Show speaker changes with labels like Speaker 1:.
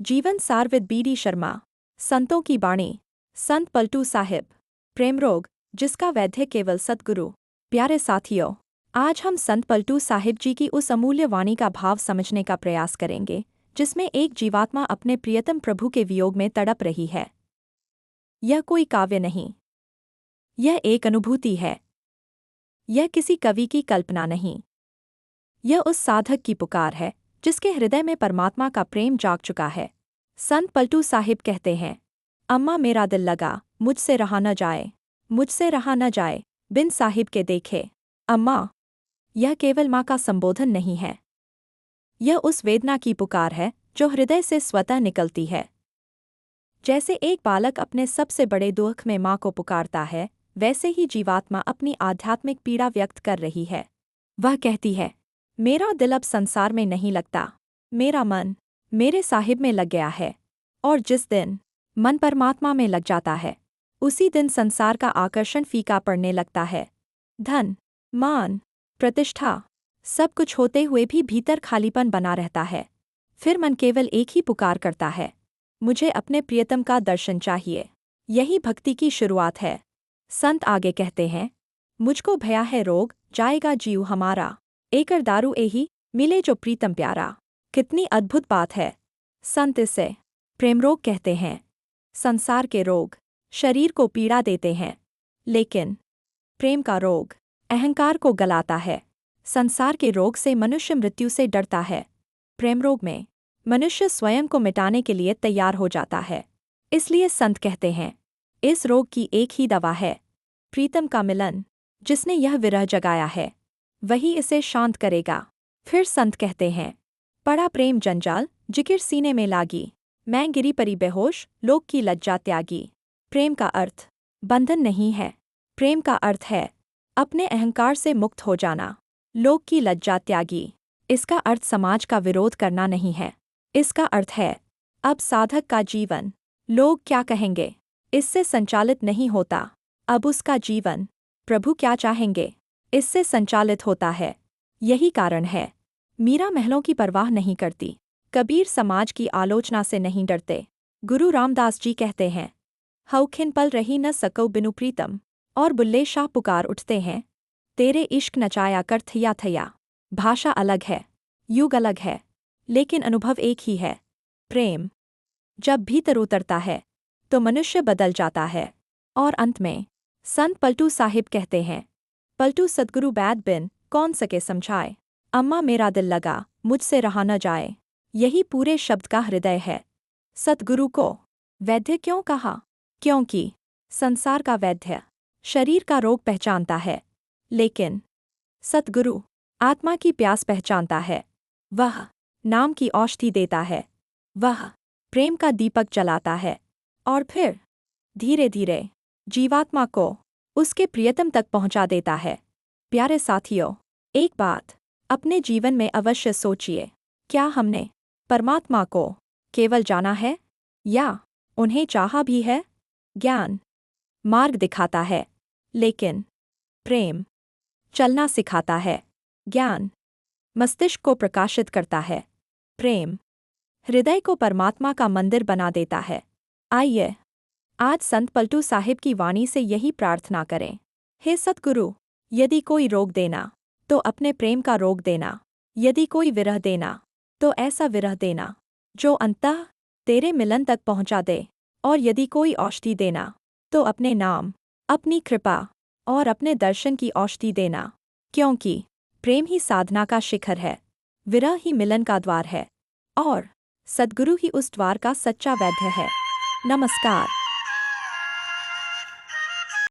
Speaker 1: जीवन सार with B D Sharma. संतों की बाणी। संत पलटू साहिब। प्रेम रोग जिसका वैद्य केवल सतगुरु। प्यारे साथियों, आज हम संत पलटू साहिब जी की उस अमूल्य वाणी का भाव समझने का प्रयास करेंगे जिसमें एक जीवात्मा अपने प्रियतम प्रभु के वियोग में तड़प रही है। यह कोई काव्य नहीं, यह एक अनुभूति है। यह किसी कवि की कल्पना नहीं, यह उस साधक की पुकार है जिसके हृदय में परमात्मा का प्रेम जाग चुका है। संत पलटू साहिब कहते हैं, अम्मा मेरा दिल लगा, मुझसे रहा न जाए, मुझसे रहा न जाए, बिन साहिब के देखे। अम्मा, यह केवल माँ का संबोधन नहीं है, यह उस वेदना की पुकार है जो हृदय से स्वतः निकलती है। जैसे एक बालक अपने सबसे बड़े दुख में माँ को पुकारता है, वैसे ही जीवात्मा अपनी आध्यात्मिक पीड़ा व्यक्त कर रही है। वह कहती है, मेरा दिल अब संसार में नहीं लगता, मेरा मन मेरे साहिब में लग गया है। और जिस दिन मन परमात्मा में लग जाता है, उसी दिन संसार का आकर्षण फीका पड़ने लगता है। धन, मान, प्रतिष्ठा, सब कुछ होते हुए भी भीतर खालीपन बना रहता है। फिर मन केवल एक ही पुकार करता है, मुझे अपने प्रियतम का दर्शन चाहिए। यही भक्ति की शुरुआत है। संत आगे कहते हैं, मुझको भया है रोग, जाएगा जीव हमारा। एकर दारू एही, मिले जो प्रीतम प्यारा। कितनी अद्भुत बात है। संत इसे प्रेम रोग कहते हैं। संसार के रोग शरीर को पीड़ा देते हैं, लेकिन प्रेम का रोग अहंकार को गलाता है। संसार के रोग से मनुष्य मृत्यु से डरता है। प्रेम रोग में मनुष्य स्वयं को मिटाने के लिए तैयार हो जाता है। इसलिए संत कहते हैं, इस रोग की एक ही दवा है, प्रीतम का मिलन। जिसने यह विरह जगाया है, वही इसे शांत करेगा। फिर संत कहते हैं, पड़ा प्रेम जंजाल, जिकिर सीने में लागी। मैं गिरी परी बेहोश, लोक की लज्जा त्यागी। प्रेम का अर्थ बंधन नहीं है, प्रेम का अर्थ है अपने अहंकार से मुक्त हो जाना। लोक की लज्जा त्यागी, इसका अर्थ समाज का विरोध करना नहीं है। इसका अर्थ है, अब साधक का जीवन लोग क्या कहेंगे, इससे संचालित नहीं होता। अब उसका जीवन प्रभु क्या चाहेंगे, इससे संचालित होता है। यही कारण है मीरा महलों की परवाह नहीं करती, कबीर समाज की आलोचना से नहीं डरते। गुरु रामदास जी कहते हैं, हौखिन पल रही न सको बिनु प्रीतम। और बुल्ले शाह पुकार उठते हैं, तेरे इश्क नचाया कर थया थया। भाषा अलग है, युग अलग है, लेकिन अनुभव एक ही है, प्रेम। जब भीतर उतरता है तो मनुष्य बदल जाता है। और अंत में संत पलटू साहिब कहते हैं, पलटू सद्गुरु बैद बिन कौन सके समझाए। अम्मा मेरा दिल लगा, मुझसे रहा न जाए। यही पूरे शब्द का हृदय है। सद्गुरु को वैद्य क्यों कहा? क्योंकि संसार का वैद्य शरीर का रोग पहचानता है, लेकिन सद्गुरु आत्मा की प्यास पहचानता है। वह नाम की औषधि देता है, वह प्रेम का दीपक जलाता है, और फिर धीरे धीरे जीवात्मा को उसके प्रियतम तक पहुंचा देता है। प्यारे साथियों, एक बात अपने जीवन में अवश्य सोचिए, क्या हमने परमात्मा को केवल जाना है या उन्हें चाहा भी है? ज्ञान मार्ग दिखाता है, लेकिन प्रेम चलना सिखाता है। ज्ञान मस्तिष्क को प्रकाशित करता है, प्रेम हृदय को परमात्मा का मंदिर बना देता है। आइए आज संत पलटू साहिब की वाणी से यही प्रार्थना करें, हे सतगुरु, यदि कोई रोग देना तो अपने प्रेम का रोग देना। यदि कोई विरह देना तो ऐसा विरह देना जो अंततः तेरे मिलन तक पहुंचा दे। और यदि कोई औषधि देना तो अपने नाम, अपनी कृपा और अपने दर्शन की औषधि देना, क्योंकि प्रेम ही साधना का शिखर है, विरह ही मिलन का द्वार है, और सद्गुरु ही उस द्वार का सच्चा वैद्य है। नमस्कार।